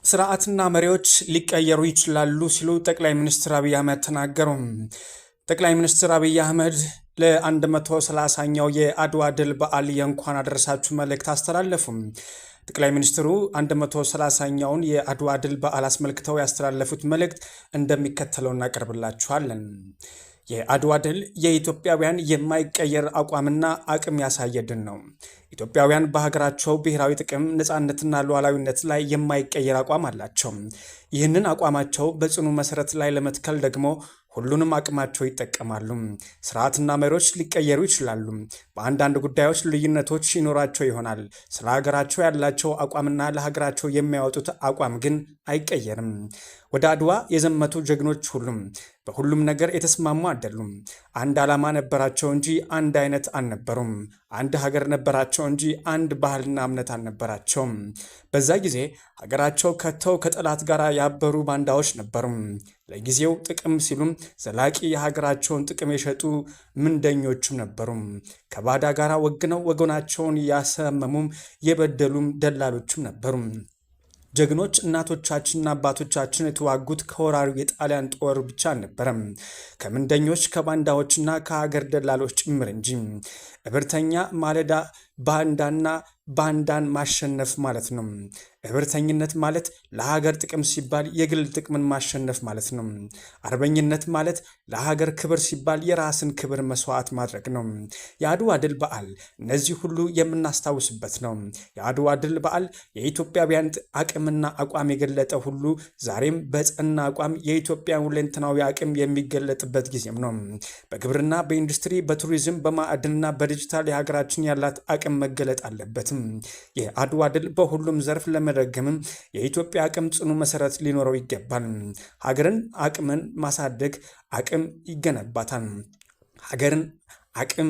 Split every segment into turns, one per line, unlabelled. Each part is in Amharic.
ስርዓትና መሪዎች ሊቀየሩ ይችላሉ ሲሉ ጠቅላይ ሚኒስትር አብይ አህመድ ተናገሩ። ጠቅላይ ሚኒስትር አብይ አህመድ ለ130ኛው የአድዋ ድል በዓል የእንኳን አደረሳችሁ መልእክት አስተላለፉ። ጠቅላይ ሚኒስትሩ 130ኛውን የአድዋ ድል በዓል አስመልክተው ያስተላለፉት መልእክት እንደሚከተለው እናቀርብላችኋለን። የአድዋ ድል የኢትዮጵያውያን የማይቀየር አቋምና አቅም ያሳየ ድል ነው። ኢትዮጵያውያን በሀገራቸው ብሔራዊ ጥቅም፣ ነፃነትና ሉዓላዊነት ላይ የማይቀየር አቋም አላቸው። ይህንን አቋማቸው በጽኑ መሰረት ላይ ለመትከል ደግሞ ሁሉንም አቅማቸው ይጠቀማሉ። ስርዓትና መሪዎች ሊቀየሩ ይችላሉ። በአንዳንድ ጉዳዮች ልዩነቶች ይኖራቸው ይሆናል። ስለ ሀገራቸው ያላቸው አቋምና ለሀገራቸው የሚያወጡት አቋም ግን አይቀየርም። ወደ አድዋ የዘመቱ ጀግኖች ሁሉም በሁሉም ነገር የተስማሙ አይደሉም። አንድ ዓላማ ነበራቸው እንጂ አንድ አይነት አልነበሩም። አንድ ሀገር ነበራቸው እንጂ አንድ ባህልና እምነት አልነበራቸውም። በዛ ጊዜ ሀገራቸው ከተው ከጠላት ጋር ያበሩ ባንዳዎች ነበሩ። ለጊዜው ጥቅም ሲሉም ዘላቂ የሀገራቸውን ጥቅም የሸጡ ምንደኞችም ነበሩ። ከባዳ ጋር ወግነው ወገናቸውን ያሰመሙም የበደሉም ደላሎችም ነበሩ። ጀግኖች እናቶቻችንና አባቶቻችን የተዋጉት ከወራሪው የጣሊያን ጦር ብቻ አልነበረም፣ ከምንደኞች ከባንዳዎችና ከሀገር ደላሎች ጭምር እንጂ። እብርተኛ ማለዳ ባንዳን ማሸነፍ ማለት ነው። እብርተኝነት ማለት ለሀገር ጥቅም ሲባል የግል ጥቅምን ማሸነፍ ማለት ነው። አርበኝነት ማለት ለሀገር ክብር ሲባል የራስን ክብር መስዋዕት ማድረግ ነው። የአድዋ ድል በዓል እነዚህ ሁሉ የምናስታውስበት ነው። የአድዋ ድል በዓል የኢትዮጵያውያን አቅምና አቋም የገለጠ ሁሉ ዛሬም በጸና አቋም የኢትዮጵያን ሁለንተናዊ አቅም የሚገለጥበት ጊዜም ነው። በግብርና፣ በኢንዱስትሪ፣ በቱሪዝም፣ በማዕድንና በዲጂታል የሀገራችን ያላት አቅም መገለጥ አለበትም። የአድዋ ድል በሁሉም ዘርፍ ለመደገምም የኢትዮጵያ አቅም ጽኑ መሰረት ሊኖረው ይገባል። ሀገርን አቅምን ማሳደግ አቅም ይገነባታል። ሀገርን አቅም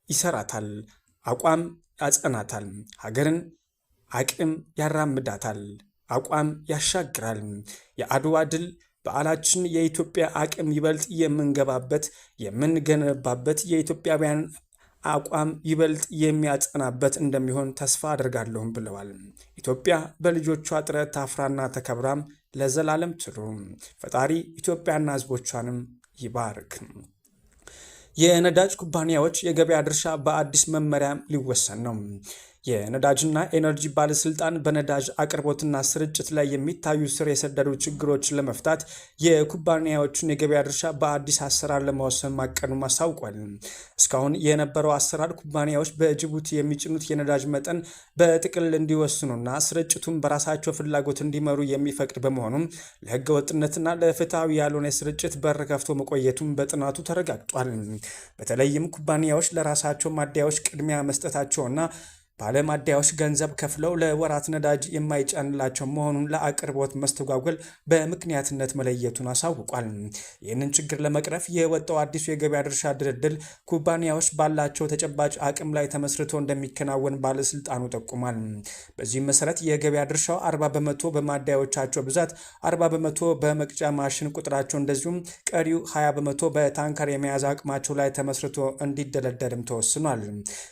ይሰራታል። አቋም ያጸናታል። ሀገርን አቅም ያራምዳታል። አቋም ያሻግራል። የአድዋ ድል በዓላችን የኢትዮጵያ አቅም ይበልጥ የምንገነባበት የኢትዮጵያውያን አቋም ይበልጥ የሚያጸናበት እንደሚሆን ተስፋ አድርጋለሁም ብለዋል። ኢትዮጵያ በልጆቿ ጥረት ታፍራና ተከብራም ለዘላለም ትኑር። ፈጣሪ ኢትዮጵያና ሕዝቦቿንም ይባርክ። የነዳጅ ኩባንያዎች የገበያ ድርሻ በአዲስ መመሪያ ሊወሰን ነው። የነዳጅና ኤነርጂ ባለስልጣን በነዳጅ አቅርቦትና ስርጭት ላይ የሚታዩ ስር የሰደዱ ችግሮችን ለመፍታት የኩባንያዎችን የገበያ ድርሻ በአዲስ አሰራር ለመወሰን ማቀዱን አስታውቋል። እስካሁን የነበረው አሰራር ኩባንያዎች በጅቡቲ የሚጭኑት የነዳጅ መጠን በጥቅል እንዲወስኑና ስርጭቱን በራሳቸው ፍላጎት እንዲመሩ የሚፈቅድ በመሆኑም ለሕገ ወጥነትና ለፍትሐዊ ያልሆነ ስርጭት በር ከፍቶ መቆየቱን በጥናቱ ተረጋግጧል። በተለይም ኩባንያዎች ለራሳቸው ማደያዎች ቅድሚያ መስጠታቸውና ባለማደያዎች ገንዘብ ከፍለው ለወራት ነዳጅ የማይጫንላቸው መሆኑን ለአቅርቦት መስተጓጎል በምክንያትነት መለየቱን አሳውቋል። ይህንን ችግር ለመቅረፍ የወጣው አዲሱ የገበያ ድርሻ ድልድል ኩባንያዎች ባላቸው ተጨባጭ አቅም ላይ ተመስርቶ እንደሚከናወን ባለስልጣኑ ጠቁሟል። በዚህም መሰረት የገበያ ድርሻው 40 በመቶ በማደያዎቻቸው ብዛት፣ 40 በመቶ በመቅጫ ማሽን ቁጥራቸው፣ እንደዚሁም ቀሪው 20 በመቶ በታንከር የመያዝ አቅማቸው ላይ ተመስርቶ እንዲደለደልም ተወስኗል።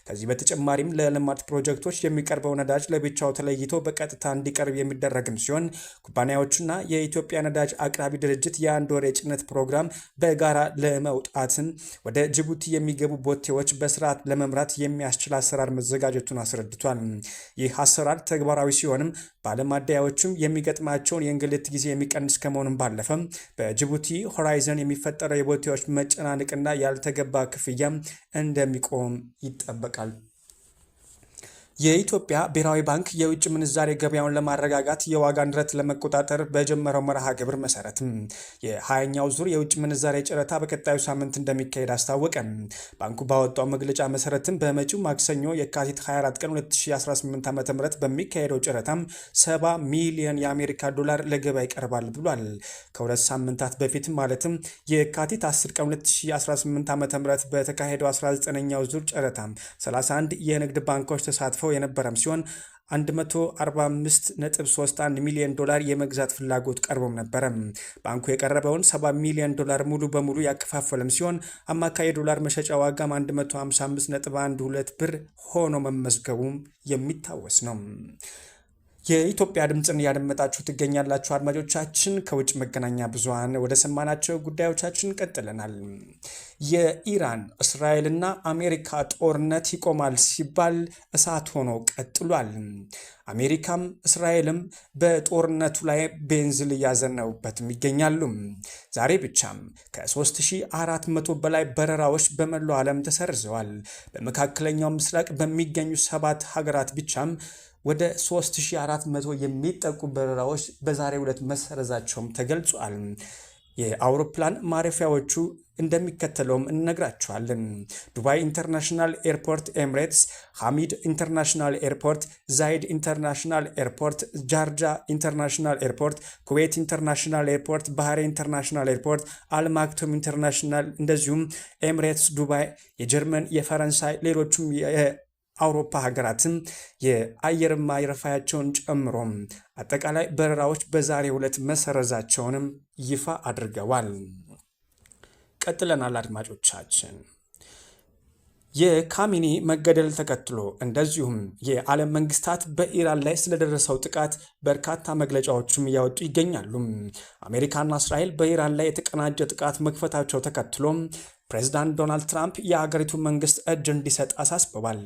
ከዚህ በተጨማሪም ለልማት ፕሮጀክቶች የሚቀርበው ነዳጅ ለብቻው ተለይቶ በቀጥታ እንዲቀርብ የሚደረግም ሲሆን ኩባንያዎችና የኢትዮጵያ ነዳጅ አቅራቢ ድርጅት የአንድ ወር የጭነት ፕሮግራም በጋራ ለመውጣትን ወደ ጅቡቲ የሚገቡ ቦቴዎች በስርዓት ለመምራት የሚያስችል አሰራር መዘጋጀቱን አስረድቷል። ይህ አሰራር ተግባራዊ ሲሆንም ባለማደያዎችም የሚገጥማቸውን የእንግልት ጊዜ የሚቀንስ ከመሆኑም ባለፈም በጅቡቲ ሆራይዘን የሚፈጠረው የቦቴዎች መጨናነቅና ያልተገባ ክፍያ እንደሚቆም ይጠበቃል። የኢትዮጵያ ብሔራዊ ባንክ የውጭ ምንዛሬ ገበያውን ለማረጋጋት የዋጋ ንረት ለመቆጣጠር በጀመረው መርሃ ግብር መሰረትም የ20ኛው ዙር የውጭ ምንዛሬ ጨረታ በቀጣዩ ሳምንት እንደሚካሄድ አስታወቀ። ባንኩ ባወጣው መግለጫ መሰረትም በመጪው ማክሰኞ የካቲት 24 ቀን 2018 ዓ.ም በሚካሄደው ጨረታም 70 ሚሊዮን የአሜሪካ ዶላር ለገበያ ይቀርባል ብሏል። ከሁለት ሳምንታት በፊት ማለትም የካቲት 10 ቀን 2018 ዓ.ም በተካሄደው 19ኛው ዙር ጨረታ 31 የንግድ ባንኮች ተሳትፈው የነበረም ሲሆን 145.31 ሚሊዮን ዶላር የመግዛት ፍላጎት ቀርቦም ነበረ። ባንኩ የቀረበውን 70 ሚሊዮን ዶላር ሙሉ በሙሉ ያከፋፈለም ሲሆን አማካይ ዶላር መሸጫ ዋጋም 155.12 ብር ሆኖ መመዝገቡም የሚታወስ ነው። የኢትዮጵያ ድምፅን እያደመጣችሁ ትገኛላችሁ አድማጮቻችን። ከውጭ መገናኛ ብዙሃን ወደ ሰማናቸው ጉዳዮቻችን ቀጥለናል። የኢራን እስራኤልና አሜሪካ ጦርነት ይቆማል ሲባል እሳት ሆኖ ቀጥሏል። አሜሪካም እስራኤልም በጦርነቱ ላይ ቤንዚል እያዘነቡበትም ይገኛሉ። ዛሬ ብቻም ከ3400 በላይ በረራዎች በመላው ዓለም ተሰርዘዋል። በመካከለኛው ምስራቅ በሚገኙ 7 ሀገራት ብቻም ወደ 3400 የሚጠጉ በረራዎች በዛሬው ዕለት መሰረዛቸውም ተገልጿል። የአውሮፕላን ማረፊያዎቹ እንደሚከተለውም እነግራቸዋለን። ዱባይ ኢንተርናሽናል ኤርፖርት፣ ኤምሬትስ፣ ሐሚድ ኢንተርናሽናል ኤርፖርት፣ ዛይድ ኢንተርናሽናል ኤርፖርት፣ ጃርጃ ኢንተርናሽናል ኤርፖርት፣ ኩዌት ኢንተርናሽናል ኤርፖርት፣ ባህሬን ኢንተርናሽናል ኤርፖርት፣ አልማክቶም ኢንተርናሽናል፣ እንደዚሁም ኤምሬትስ ዱባይ፣ የጀርመን፣ የፈረንሳይ፣ ሌሎችም አውሮፓ ሀገራትም የአየር ማረፊያቸውን ጨምሮ አጠቃላይ በረራዎች በዛሬው ዕለት መሰረዛቸውንም ይፋ አድርገዋል። ቀጥለናል አድማጮቻችን። የካሚኒ መገደል ተከትሎ እንደዚሁም የዓለም መንግስታት በኢራን ላይ ስለደረሰው ጥቃት በርካታ መግለጫዎችም እያወጡ ይገኛሉ። አሜሪካና እስራኤል በኢራን ላይ የተቀናጀ ጥቃት መክፈታቸው ተከትሎ ፕሬዚዳንት ዶናልድ ትራምፕ የአገሪቱ መንግስት እጅ እንዲሰጥ አሳስበዋል።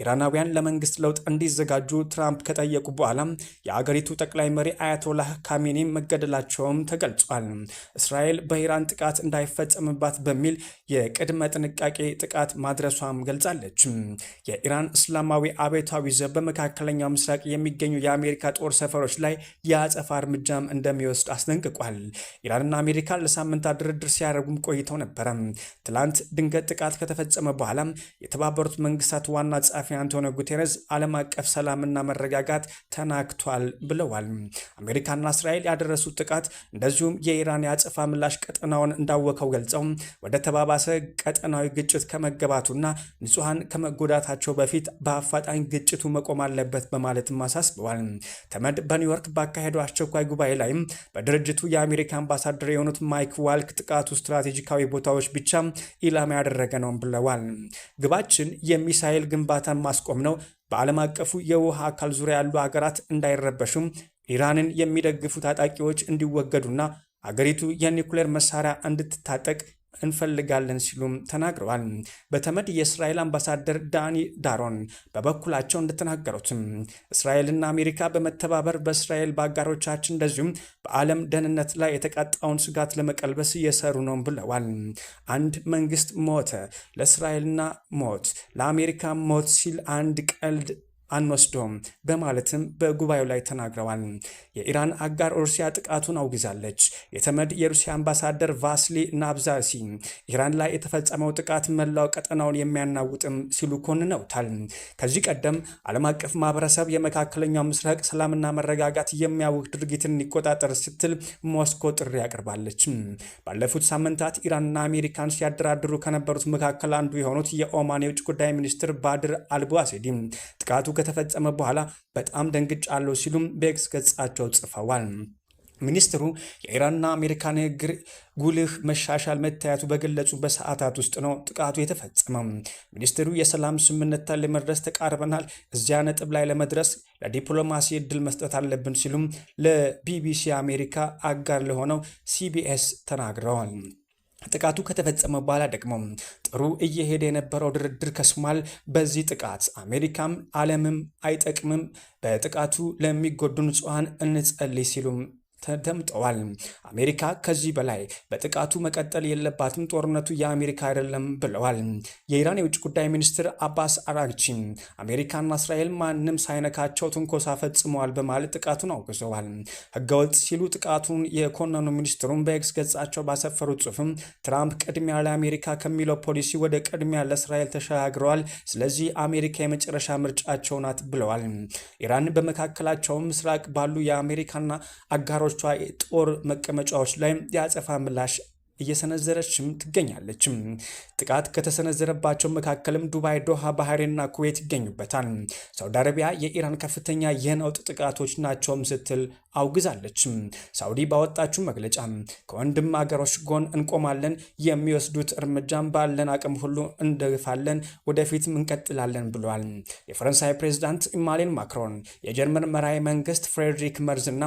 ኢራናውያን ለመንግስት ለውጥ እንዲዘጋጁ ትራምፕ ከጠየቁ በኋላ የአገሪቱ ጠቅላይ መሪ አያቶላህ ካሜኒ መገደላቸውም ተገልጿል። እስራኤል በኢራን ጥቃት እንዳይፈጸምባት በሚል የቅድመ ጥንቃቄ ጥቃት ማድረሷም ገልጻለች። የኢራን እስላማዊ አብዮታዊ ዘብ በመካከለኛው ምስራቅ የሚገኙ የአሜሪካ ጦር ሰፈሮች ላይ የአጸፋ እርምጃም እንደሚወስድ አስጠንቅቋል። ኢራንና አሜሪካ ለሳምንታት ድርድር ሲያደርጉም ቆይተው ነበረ። ትላንት ድንገት ጥቃት ከተፈጸመ በኋላ የተባበሩት መንግስታት ዋና ጸሐፊ አንቶኒዮ ጉቴሬስ ዓለም አቀፍ ሰላምና መረጋጋት ተናግቷል ብለዋል። አሜሪካና እስራኤል ያደረሱት ጥቃት እንደዚሁም የኢራን የአጸፋ ምላሽ ቀጠናውን እንዳወከው ገልጸው ወደ ተባባሰ ቀጠናዊ ግጭት ከመገባቱና ንጹሐን ከመጎዳታቸው በፊት በአፋጣኝ ግጭቱ መቆም አለበት በማለትም አሳስበዋል። ተመድ በኒውዮርክ ባካሄደው አስቸኳይ ጉባኤ ላይም በድርጅቱ የአሜሪካ አምባሳደር የሆኑት ማይክ ዋልክ ጥቃቱ ስትራቴጂካዊ ቦታዎች ብቻ ኢላማ ያደረገ ነው ብለዋል። ግባችን የሚሳኤል ግንባታን ማስቆም ነው። በዓለም አቀፉ የውሃ አካል ዙሪያ ያሉ ሀገራት እንዳይረበሹም፣ ኢራንን የሚደግፉ ታጣቂዎች እንዲወገዱና አገሪቱ የኒውክሌር መሳሪያ እንድትታጠቅ እንፈልጋለን ሲሉም ተናግረዋል። በተመድ የእስራኤል አምባሳደር ዳኒ ዳሮን በበኩላቸው እንደተናገሩትም እስራኤልና አሜሪካ በመተባበር በእስራኤል በአጋሮቻችን እንደዚሁም በዓለም ደህንነት ላይ የተቃጣውን ስጋት ለመቀልበስ እየሰሩ ነው ብለዋል። አንድ መንግስት ሞተ፣ ለእስራኤልና ሞት ለአሜሪካ ሞት ሲል አንድ ቀልድ አንወስዶም በማለትም በጉባኤው ላይ ተናግረዋል። የኢራን አጋር ሩሲያ ጥቃቱን አውግዛለች። የተመድ የሩሲያ አምባሳደር ቫስሊ ናብዛሲ ኢራን ላይ የተፈጸመው ጥቃት መላው ቀጠናውን የሚያናውጥም ሲሉ ኮንነውታል። ከዚህ ቀደም ዓለም አቀፍ ማህበረሰብ የመካከለኛው ምስራቅ ሰላምና መረጋጋት የሚያውክ ድርጊትን እንዲቆጣጠር ስትል ሞስኮ ጥሪ አቅርባለች። ባለፉት ሳምንታት ኢራንና አሜሪካን ሲያደራድሩ ከነበሩት መካከል አንዱ የሆኑት የኦማን የውጭ ጉዳይ ሚኒስትር ባድር አልቡአሴዲ ጥቃቱ ከተፈጸመ በኋላ በጣም ደንግጫለሁ ሲሉም በኤክስ ገጻቸው ጽፈዋል። ሚኒስትሩ የኢራንና አሜሪካ ንግግር ጉልህ መሻሻል መታየቱ በገለጹ በሰዓታት ውስጥ ነው ጥቃቱ የተፈጸመው። ሚኒስትሩ የሰላም ስምምነት ለመድረስ ተቃርበናል፣ እዚያ ነጥብ ላይ ለመድረስ ለዲፕሎማሲ እድል መስጠት አለብን ሲሉም ለቢቢሲ አሜሪካ አጋር ለሆነው ሲቢኤስ ተናግረዋል። ጥቃቱ ከተፈጸመ በኋላ ደግሞ ጥሩ እየሄደ የነበረው ድርድር ከስሟል። በዚህ ጥቃት አሜሪካም ዓለምም አይጠቅምም፣ በጥቃቱ ለሚጎዱ ንጹሐን እንጸልይ ሲሉም ተደምጠዋል። አሜሪካ ከዚህ በላይ በጥቃቱ መቀጠል የለባትም፣ ጦርነቱ የአሜሪካ አይደለም ብለዋል። የኢራን የውጭ ጉዳይ ሚኒስትር አባስ አራግቺ አሜሪካና እስራኤል ማንም ሳይነካቸው ትንኮሳ ፈጽመዋል በማለት ጥቃቱን አውግዘዋል። ህገወጥ ሲሉ ጥቃቱን የኮነኑ ሚኒስትሩን በኤክስ ገጻቸው ባሰፈሩት ጽሑፍም ትራምፕ ቅድሚያ ለአሜሪካ ከሚለው ፖሊሲ ወደ ቅድሚያ ለእስራኤል ተሸጋግረዋል፣ ስለዚህ አሜሪካ የመጨረሻ ምርጫቸው ናት ብለዋል። ኢራን በመካከላቸው ምስራቅ ባሉ የአሜሪካና አጋሮች ጦር መቀመጫዎች ላይ የአጸፋ ምላሽ እየሰነዘረችም ትገኛለች። ጥቃት ከተሰነዘረባቸው መካከልም ዱባይ፣ ዶሃ፣ ባህሬንና ኩዌት ይገኙበታል። ሳውዲ አረቢያ የኢራን ከፍተኛ የነውጥ ጥቃቶች ናቸውም ስትል አውግዛለች። ሳውዲ ባወጣችው መግለጫ ከወንድም አገሮች ጎን እንቆማለን፣ የሚወስዱት እርምጃም ባለን አቅም ሁሉ እንደግፋለን፣ ወደፊትም እንቀጥላለን ብለዋል። የፈረንሳይ ፕሬዝዳንት ኢማኑኤል ማክሮን፣ የጀርመን መራሄ መንግስት ፍሬድሪክ መርዝ እና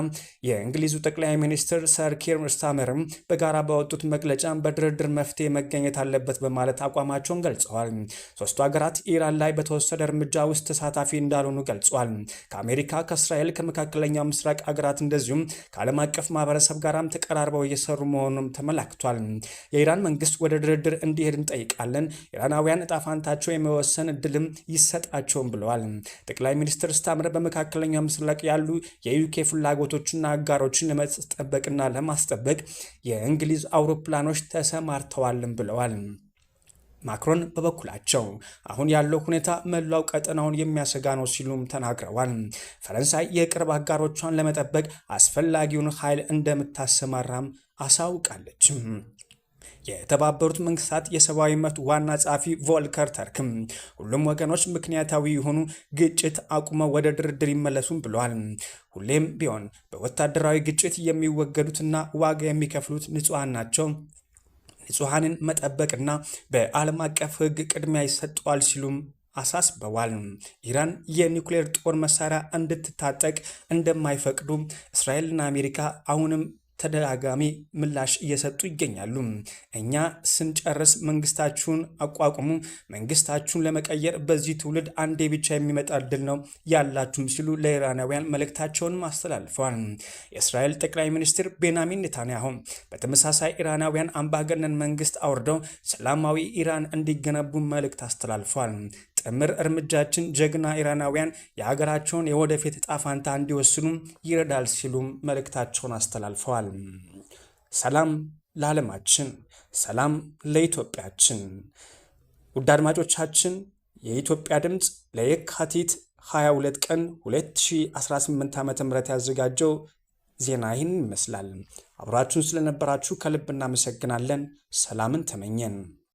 የእንግሊዙ ጠቅላይ ሚኒስትር ሰር ኪር ስታርመርም በጋራ ባወጡት መግለጫ በድርድር መፍትሄ መገኘት አለበት በማለት አቋማቸውን ገልጸዋል። ሶስቱ ሀገራት ኢራን ላይ በተወሰደ እርምጃ ውስጥ ተሳታፊ እንዳልሆኑ ገልጿል። ከአሜሪካ፣ ከእስራኤል፣ ከመካከለኛው ምስራቅ ሀገራት እንደዚሁም ከዓለም አቀፍ ማህበረሰብ ጋራም ተቀራርበው እየሰሩ መሆኑም ተመላክቷል። የኢራን መንግስት ወደ ድርድር እንዲሄድ እንጠይቃለን፣ ኢራናውያን እጣ ፋንታቸው የመወሰን እድልም ይሰጣቸውም ብለዋል። ጠቅላይ ሚኒስትር ስታርመር በመካከለኛው ምስራቅ ያሉ የዩኬ ፍላጎቶችና አጋሮችን ለመጠበቅና ለማስጠበቅ የእንግሊዝ አውሮፕላኖች ተሰማርተዋልም ብለዋል። ማክሮን በበኩላቸው አሁን ያለው ሁኔታ መላው ቀጠናውን የሚያሰጋ ነው ሲሉም ተናግረዋል። ፈረንሳይ የቅርብ አጋሮቿን ለመጠበቅ አስፈላጊውን ኃይል እንደምታሰማራም አሳውቃለች። የተባበሩት መንግስታት የሰብአዊ መብት ዋና ጸሐፊ ቮልከር ተርክም ሁሉም ወገኖች ምክንያታዊ የሆኑ ግጭት አቁመው ወደ ድርድር ይመለሱም ብለዋል። ሁሌም ቢሆን በወታደራዊ ግጭት የሚወገዱትና ዋጋ የሚከፍሉት ንጹሐን ናቸው። ንጹሐንን መጠበቅና በዓለም አቀፍ ሕግ ቅድሚያ ይሰጠዋል ሲሉም አሳስበዋል። ኢራን የኒውክሌር ጦር መሳሪያ እንድትታጠቅ እንደማይፈቅዱ እስራኤልና አሜሪካ አሁንም ተደጋጋሚ ምላሽ እየሰጡ ይገኛሉ። እኛ ስንጨርስ መንግስታችሁን አቋቁሙ፣ መንግስታችሁን ለመቀየር በዚህ ትውልድ አንዴ ብቻ የሚመጣ እድል ነው ያላችሁም ሲሉ ለኢራናውያን መልእክታቸውንም አስተላልፈዋል። የእስራኤል ጠቅላይ ሚኒስትር ቤንያሚን ኔታንያሁ በተመሳሳይ ኢራናውያን አምባገነን መንግስት አውርደው ሰላማዊ ኢራን እንዲገነቡ መልእክት አስተላልፈዋል። ጥምር እርምጃችን ጀግና ኢራናውያን የሀገራቸውን የወደፊት ዕጣ ፈንታ እንዲወስኑ ይረዳል ሲሉም መልእክታቸውን አስተላልፈዋል። ሰላም ለዓለማችን፣ ሰላም ለኢትዮጵያችን። ውድ አድማጮቻችን የኢትዮጵያ ድምፅ ለየካቲት 22 ቀን 2018 ዓ.ም ያዘጋጀው ዜና ይህን ይመስላል። አብራችሁን ስለነበራችሁ ከልብ እናመሰግናለን። ሰላምን ተመኘን።